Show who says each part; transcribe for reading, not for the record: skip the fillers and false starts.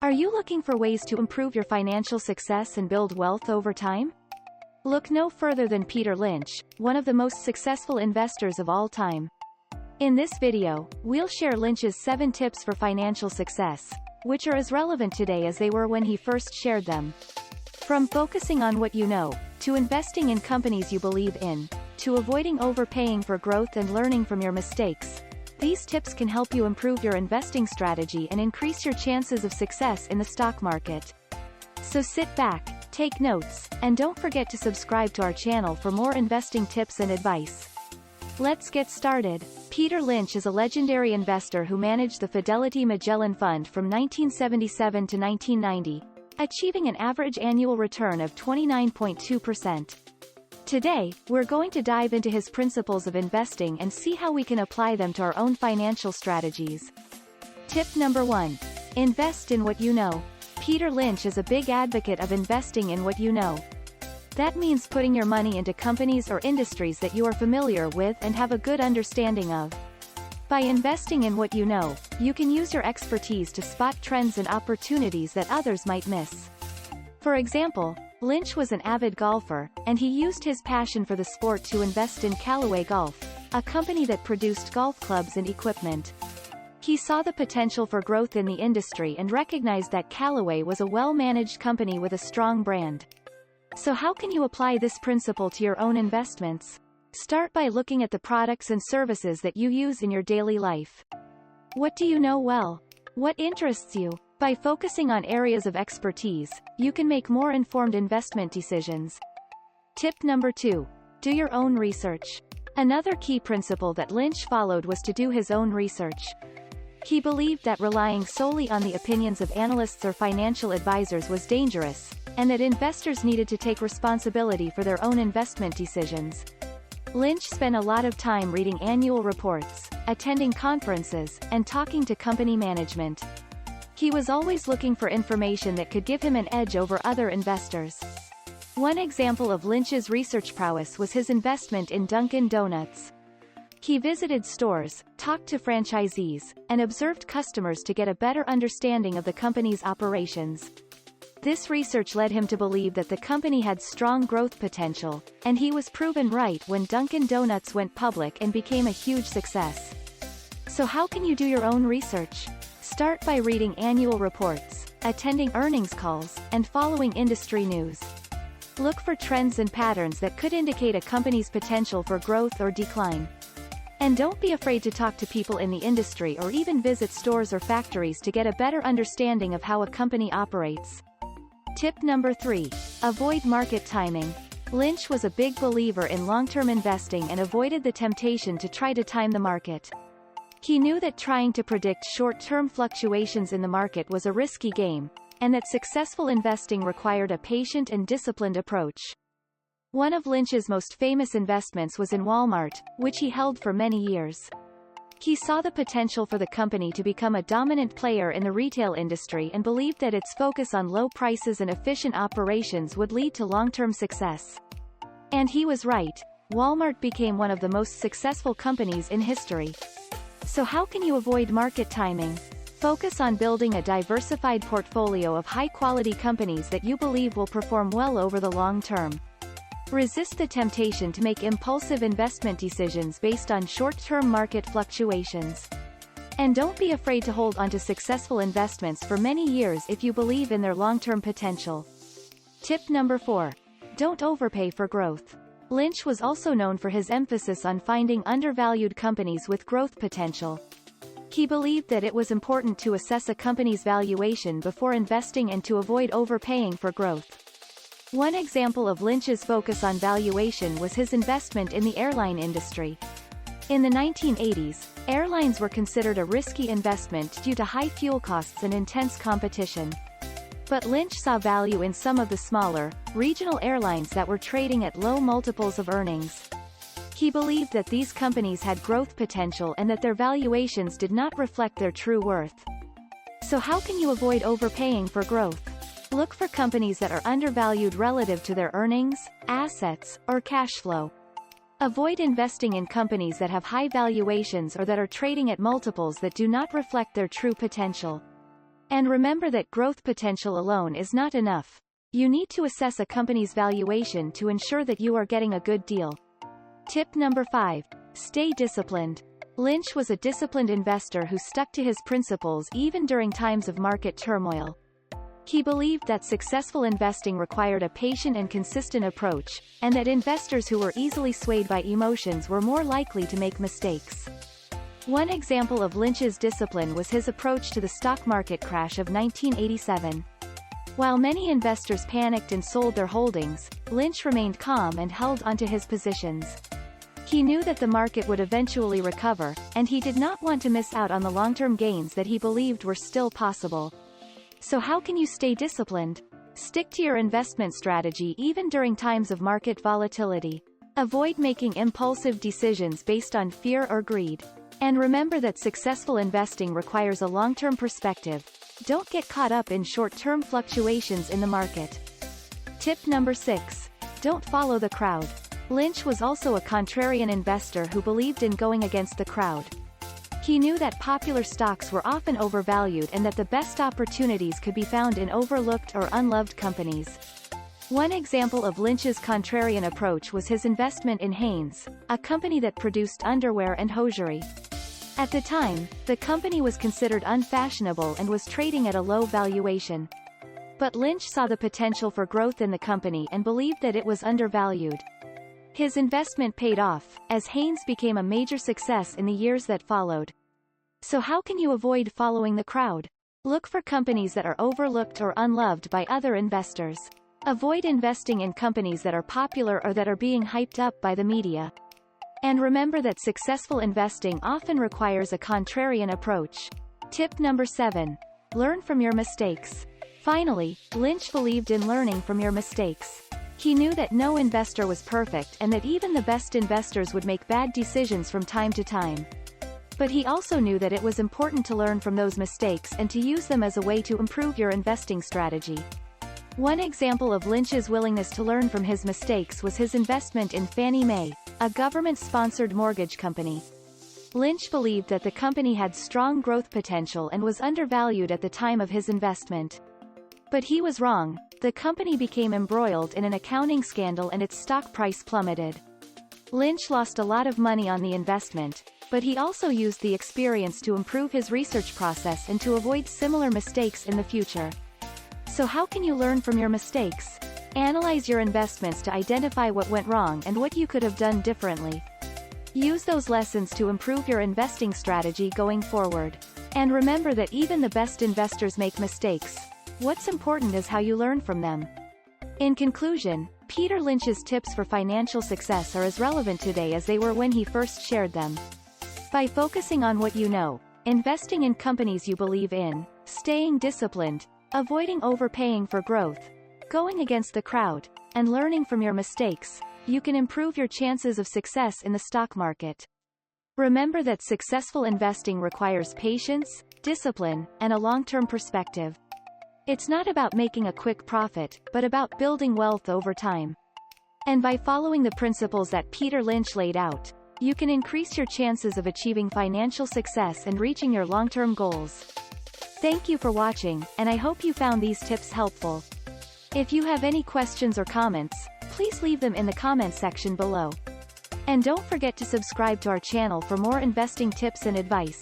Speaker 1: Are you looking for ways to improve your financial success and build wealth over time? Look no further than Peter Lynch, one of the most successful investors of all time. In this video, we'll share Lynch's 7 tips for financial success, which are as relevant today as they were when he first shared them. From focusing on what you know, to investing in companies you believe in, to avoiding overpaying for growth and learning from your mistakes, these tips can help you improve your investing strategy and increase your chances of success in the stock market. So sit back, take notes, and don't forget to subscribe to our channel for more investing tips and advice. Let's get started. Peter Lynch is a legendary investor who managed the Fidelity Magellan Fund from 1977 to 1990, achieving an average annual return of 29.2%. Today, we're going to dive into his principles of investing and see how we can apply them to our own financial strategies. Tip number 1. Invest in what you know. Peter Lynch is a big advocate of investing in what you know. That means putting your money into companies or industries that you are familiar with and have a good understanding of. By investing in what you know, you can use your expertise to spot trends and opportunities that others might miss. For example, Lynch was an avid golfer, and he used his passion for the sport to invest in Callaway Golf, a company that produced golf clubs and equipment. He saw the potential for growth in the industry and recognized that Callaway was a well-managed company with a strong brand. So how can you apply this principle to your own investments? Start by looking at the products and services that you use in your daily life. What do you know well? What interests you? By focusing on areas of expertise, you can make more informed investment decisions. Tip number 2. Do your own research. Another key principle that Lynch followed was to do his own research. He believed that relying solely on the opinions of analysts or financial advisors was dangerous, and that investors needed to take responsibility for their own investment decisions. Lynch spent a lot of time reading annual reports, attending conferences, and talking to company management. He was always looking for information that could give him an edge over other investors. One example of Lynch's research prowess was his investment in Dunkin' Donuts. He visited stores, talked to franchisees, and observed customers to get a better understanding of the company's operations. This research led him to believe that the company had strong growth potential, and he was proven right when Dunkin' Donuts went public and became a huge success. So how can you do your own research? Start by reading annual reports, attending earnings calls, and following industry news. Look for trends and patterns that could indicate a company's potential for growth or decline. And don't be afraid to talk to people in the industry or even visit stores or factories to get a better understanding of how a company operates. Tip number 3. Avoid market timing. Lynch was a big believer in long-term investing and avoided the temptation to try to time the market. He knew that trying to predict short-term fluctuations in the market was a risky game, and that successful investing required a patient and disciplined approach. One of Lynch's most famous investments was in Walmart, which he held for many years. He saw the potential for the company to become a dominant player in the retail industry and believed that its focus on low prices and efficient operations would lead to long-term success. And he was right. Walmart became one of the most successful companies in history. So how can you avoid market timing? Focus on building a diversified portfolio of high-quality companies that you believe will perform well over the long term. Resist the temptation to make impulsive investment decisions based on short-term market fluctuations. And don't be afraid to hold onto successful investments for many years if you believe in their long-term potential. Tip number 4. Don't overpay for growth. Lynch was also known for his emphasis on finding undervalued companies with growth potential. He believed that it was important to assess a company's valuation before investing and to avoid overpaying for growth. One example of Lynch's focus on valuation was his investment in the airline industry. In the 1980s, airlines were considered a risky investment due to high fuel costs and intense competition. But Lynch saw value in some of the smaller, regional airlines that were trading at low multiples of earnings. He believed that these companies had growth potential and that their valuations did not reflect their true worth. So how can you avoid overpaying for growth? Look for companies that are undervalued relative to their earnings, assets, or cash flow. Avoid investing in companies that have high valuations or that are trading at multiples that do not reflect their true potential. And remember that growth potential alone is not enough. You need to assess a company's valuation to ensure that you are getting a good deal. Tip number 5. Stay disciplined. Lynch was a disciplined investor who stuck to his principles even during times of market turmoil. He believed that successful investing required a patient and consistent approach, and that investors who were easily swayed by emotions were more likely to make mistakes. One example of Lynch's discipline was his approach to the stock market crash of 1987. While many investors panicked and sold their holdings, Lynch remained calm and held onto his positions. He knew that the market would eventually recover, and he did not want to miss out on the long-term gains that he believed were still possible. So how can you stay disciplined? Stick to your investment strategy even during times of market volatility. Avoid making impulsive decisions based on fear or greed. And remember that successful investing requires a long-term perspective. Don't get caught up in short-term fluctuations in the market. Tip number 6. Don't follow the crowd. Lynch was also a contrarian investor who believed in going against the crowd. He knew that popular stocks were often overvalued and that the best opportunities could be found in overlooked or unloved companies. One example of Lynch's contrarian approach was his investment in Hanes, a company that produced underwear and hosiery. At the time, the company was considered unfashionable and was trading at a low valuation. But Lynch saw the potential for growth in the company and believed that it was undervalued. His investment paid off, as Hanes became a major success in the years that followed. So how can you avoid following the crowd? Look for companies that are overlooked or unloved by other investors. Avoid investing in companies that are popular or that are being hyped up by the media. And remember that successful investing often requires a contrarian approach. Tip number 7. Learn from your mistakes. Finally, Lynch believed in learning from your mistakes. He knew that no investor was perfect and that even the best investors would make bad decisions from time to time. But he also knew that it was important to learn from those mistakes and to use them as a way to improve your investing strategy. One example of Lynch's willingness to learn from his mistakes was his investment in Fannie Mae, a government-sponsored mortgage company. Lynch believed that the company had strong growth potential and was undervalued at the time of his investment. But he was wrong. The company became embroiled in an accounting scandal and its stock price plummeted. Lynch lost a lot of money on the investment, but he also used the experience to improve his research process and to avoid similar mistakes in the future. So how can you learn from your mistakes? Analyze your investments to identify what went wrong and what you could have done differently. Use those lessons to improve your investing strategy going forward. And remember that even the best investors make mistakes. What's important is how you learn from them. In conclusion, Peter Lynch's tips for financial success are as relevant today as they were when he first shared them. By focusing on what you know, investing in companies you believe in, staying disciplined, avoiding overpaying for growth, going against the crowd, and learning from your mistakes, you can improve your chances of success in the stock market. Remember that successful investing requires patience, discipline, and a long-term perspective. It's not about making a quick profit, but about building wealth over time. And by following the principles that Peter Lynch laid out, you can increase your chances of achieving financial success and reaching your long-term goals. Thank you for watching, and I hope you found these tips helpful. If you have any questions or comments, please leave them in the comments section below. And don't forget to subscribe to our channel for more investing tips and advice.